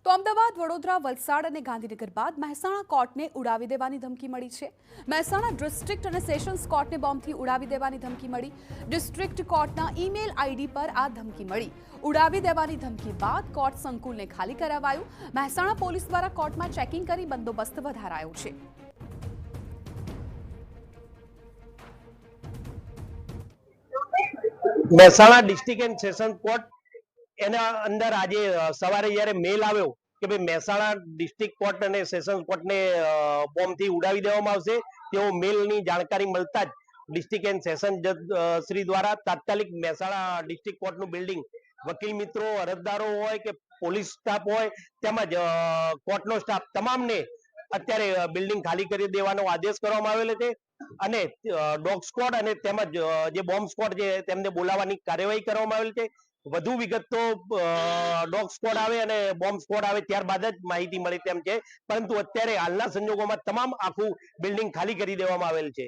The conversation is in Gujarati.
તો અમદાવાદ, વડોદરા, વલસાડ અને ગાંધીનગર બાદ મહેસાણા કોર્ટને ઉડાવી દેવાની ધમકી મળી છે। મહેસાણા ડિસ્ટ્રિક્ટ અને સેશન્સ કોર્ટને બોમ્બથી ઉડાવી દેવાની ધમકી મળી। ડિસ્ટ્રિક્ટ કોર્ટના ઈમેલ આઈડી પર આ ધમકી મળી। ઉડાવી દેવાની ધમકી બાદ કોર્ટ સંકુલને ખાલી કરાવાયું। મહેસાણા પોલીસ દ્વારા કોર્ટમાં ચેકિંગ કરી બંદોબસ્ત વધારાયો છે। Mehsana district and session court એના અંદર આજે સવારે જ્યારે મેલ આવ્યો કે ભાઈ મહેસાણા ડિસ્ટ્રિક્ટ કોર્ટ અને સેશન્સ કોર્ટને બોમ્બથી ઉડાવી દેવામાં આવશે, તેવો મેલની જાણકારી મળતા જ ડિસ્ટ્રિક્ટ એન્ડ સેશન જજ શ્રી દ્વારા તાત્કાલિક મહેસાણા ડિસ્ટ્રિક્ટ કોર્ટનું બિલ્ડિંગ, વકીલ મિત્રો, અરજદારો હોય કે પોલીસ સ્ટાફ હોય તેમજ કોર્ટનો સ્ટાફ તમામને અત્યારે બિલ્ડિંગ ખાલી કરી દેવાનો આદેશ કરવામાં આવેલો છે અને ડોગ સ્ક્વોડ અને તેમજ જે બોમ્બ સ્ક્વોડ છે તેમને બોલાવવાની કાર્યવાહી કરવામાં આવેલી છે। વધુ વિગત તો ડોગ સ્ક્વોડ આવે અને બોમ્બ સ્ક્વોડ આવે ત્યારબાદ જ માહિતી મળે તેમ છે, પરંતુ અત્યારે હાલના સંજોગોમાં તમામ આખું બિલ્ડિંગ ખાલી કરી દેવામાં આવેલ છે।